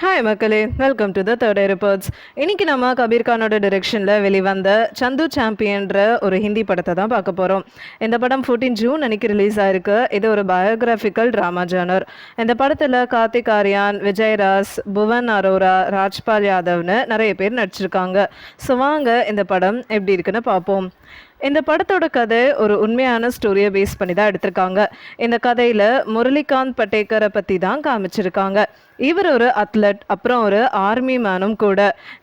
Hi மக்களே, welcome to the third reports. இன்னைக்கு நம்ம கபீர் கானோட டிரெக்ஷனில் வெளிவந்த சந்து சாம்பியன்ற ஒரு ஹிந்தி படத்தை தான் பார்க்க போகிறோம். இந்த படம் 14 ஜூன் அன்னைக்கு ரிலீஸ் ஆயிருக்கு. இது ஒரு பயோகிராஃபிக்கல் ட்ராமா ஜானர். இந்த படத்தில் கார்த்திக் ஆர்யான், விஜயராஸ், புவன் அரோரா, ராஜ்பால் யாதவ்னு நிறைய பேர் நடிச்சிருக்காங்க. ஸோ வாங்க இந்த படம் எப்படி இருக்குன்னு பார்ப்போம். இந்த படத்தோட கதை ஒரு உண்மையான ஸ்டோரியை பேஸ் பண்ணி தான் எடுத்திருக்காங்க. இந்த கதையில் முரளிகாந்த் பட்டேக்கரை பற்றி தான் காமிச்சிருக்காங்க. இவர் ஒரு அத்லட், அப்புறம் ஒரு ஆர்மி மேனும் கூட.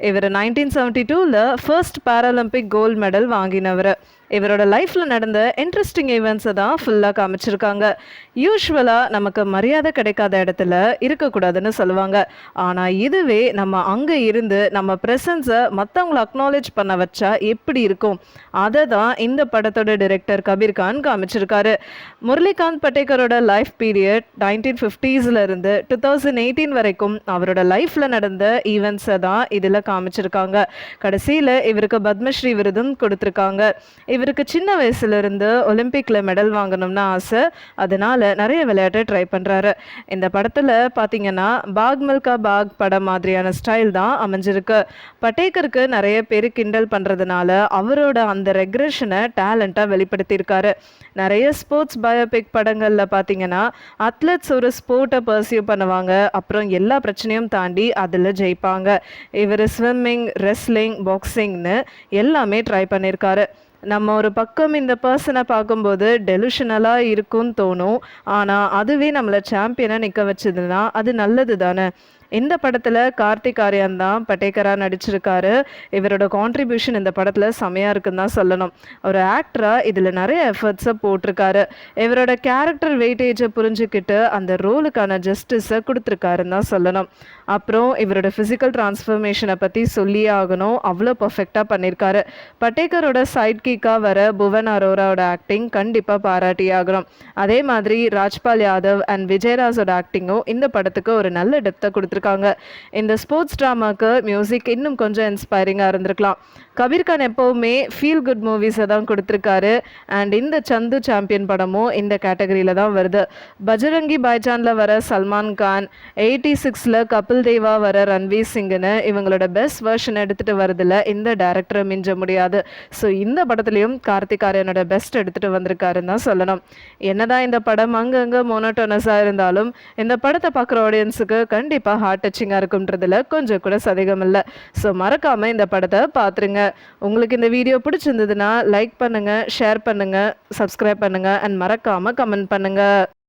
இவர் 1972ல் ஃபர்ஸ்ட் பாராலிம்பிக் கோல்டு மெடல் வாங்கினவர். இவரோட லைஃப்பில் நடந்த இன்ட்ரெஸ்டிங் ஈவெண்ட்ஸை தான் ஃபுல்லாக காமிச்சிருக்காங்க. யூஸ்வலாக நமக்கு மரியாதை கிடைக்காத இடத்துல இருக்கக்கூடாதுன்னு சொல்லுவாங்க. ஆனால் இதுவே நம்ம அங்கே இருந்து நம்ம ப்ரெசன்ஸை மற்றவங்களை அக்னாலேஜ் பண்ண வச்சா எப்படி இருக்கும், அதை தான் இந்த படத்தோட டைரக்டர் கபீர் கான் காமிச்சிருக்காரு. முரளிகாந்த் பட்டேக்கரோட லைஃப் பீரியட் 1950s இருந்து 2018 வரைக்கும் அவரோட லைஃப்பில் நடந்த ஈவெண்ட்ஸை தான் இதில் காமிச்சிருக்காங்க. கடைசியில் இவருக்கு பத்மஸ்ரீ விருதும் கொடுத்துருக்காங்க. இவருக்கு சின்ன வயசுலேருந்து ஒலிம்பிக்கில் மெடல் வாங்கணும்னு ஆசை. அதனால் நிறைய விளையாட்டை ட்ரை பண்ணுறாரு. இந்த படத்தில் பார்த்தீங்கன்னா பாக் மில்கா பாக் படம் மாதிரியான ஸ்டைல் தான் அமைஞ்சிருக்கு. பட்டேக்கருக்கு நிறைய பேர் கிண்டல் பண்ணுறதுனால அவரோட அந்த ரெக்ரெஷனை டேலண்ட்டாக வெளிப்படுத்தியிருக்காரு. நிறைய ஸ்போர்ட்ஸ் பயோபிக் படங்களில் பார்த்தீங்கன்னா அத்லெட்ஸ் ஒரு ஸ்போர்ட்டை பர்சியூ பண்ணுவாங்க, அப்புறம் எல்லா பிரச்சனையும் தாண்டி அதில் ஜெயிப்பாங்க. இவர் ஸ்விம்மிங், ரெஸ்லிங், பாக்ஸிங்னு எல்லாமே ட்ரை பண்ணியிருக்காரு. நம்ம ஒரு பக்கம் இந்த பர்சனை பார்க்கும்போது டெலுஷனலாக இருக்கும்னு தோணும். ஆனால் அதுவே நம்மளை சாம்பியனாக நிற்க வச்சதுன்னா அது நல்லது தானே. இந்த படத்தில் கார்த்திக் ஆர்யான் தான் பட்டேக்கராக நடிச்சிருக்காரு. இவரோட கான்ட்ரிபியூஷன் இந்த படத்தில் செமையாக இருக்குன்னு தான் சொல்லணும். ஒரு ஆக்டராக இதில் நிறைய எஃபர்ட்ஸை போட்டிருக்காரு. இவரோட கேரக்டர் வெயிட்டேஜை புரிஞ்சுக்கிட்டு அந்த ரோலுக்கான ஜஸ்டிஸை கொடுத்துருக்காருன்னு தான் சொல்லணும். அப்புறம் இவரோட ஃபிசிக்கல் டிரான்ஸ்ஃபர்மேஷனை பற்றி சொல்லியே ஆகணும். அவ்வளோ பர்ஃபெக்டாக பண்ணியிருக்காரு. பட்டேக்கரோட சைட் கிக்காக வர புவன் அரோராவோட ஆக்டிங் கண்டிப்பாக பாராட்டி ஆகணும். அதே மாதிரி ராஜ்பால் யாதவ் அண்ட் விஜயராஸோட ஆக்டிங்கும் இந்த படத்துக்கு ஒரு நல்ல டெப்த்தை கொடுத்துருக்காங்க. இந்த ஸ்போர்ட்ஸ் ட்ராமாக்கு மியூசிக் இன்னும் கொஞ்சம் இன்ஸ்பைரிங்காக இருந்திருக்கலாம். கபீர் கான் எப்போவுமே ஃபீல் குட் மூவிஸை தான் கொடுத்துருக்காரு. அண்ட் இந்த சந்து சாம்பியன் படமும் இந்த கேட்டகரியில் தான் வருது. பஜரங்கி பாய்ஜானில் வர சல்மான் கான், 86ல் கபில் தேவா வர ரன்வீர் சிங்குன்னு இவங்களோட பெஸ்ட் வெர்ஷன் எடுத்துகிட்டு வரதில் இந்த டேரக்டரை மிஞ்ச முடியாது. ஸோ இந்த படத்துலையும் கார்த்திக் ஆர்யானோட பெஸ்ட் எடுத்துகிட்டு வந்திருக்காருன்னு தான் சொல்லணும். என்னதான் இந்த படம் அங்கங்கே மோனோட்டோனஸாக இருந்தாலும் இந்த படத்தை பார்க்குற ஆடியன்ஸுக்கு கண்டிப்பாக ஹார்ட் டச்சிங்காக இருக்குன்றதுல கொஞ்சம் கூட சந்தேகம் இல்லை. ஸோ மறக்காமல் இந்த படத்தை பார்த்துருங்க. உங்களுக்கு இந்த வீடியோ பிடிச்சிருந்ததுன்னா லைக் பண்ணுங்கள், ஷேர் பண்ணுங்கள், சப்ஸ்கிரைப் பண்ணுங்கள் அண்ட் மறக்காமல் கமெண்ட் பண்ணுங்கள்.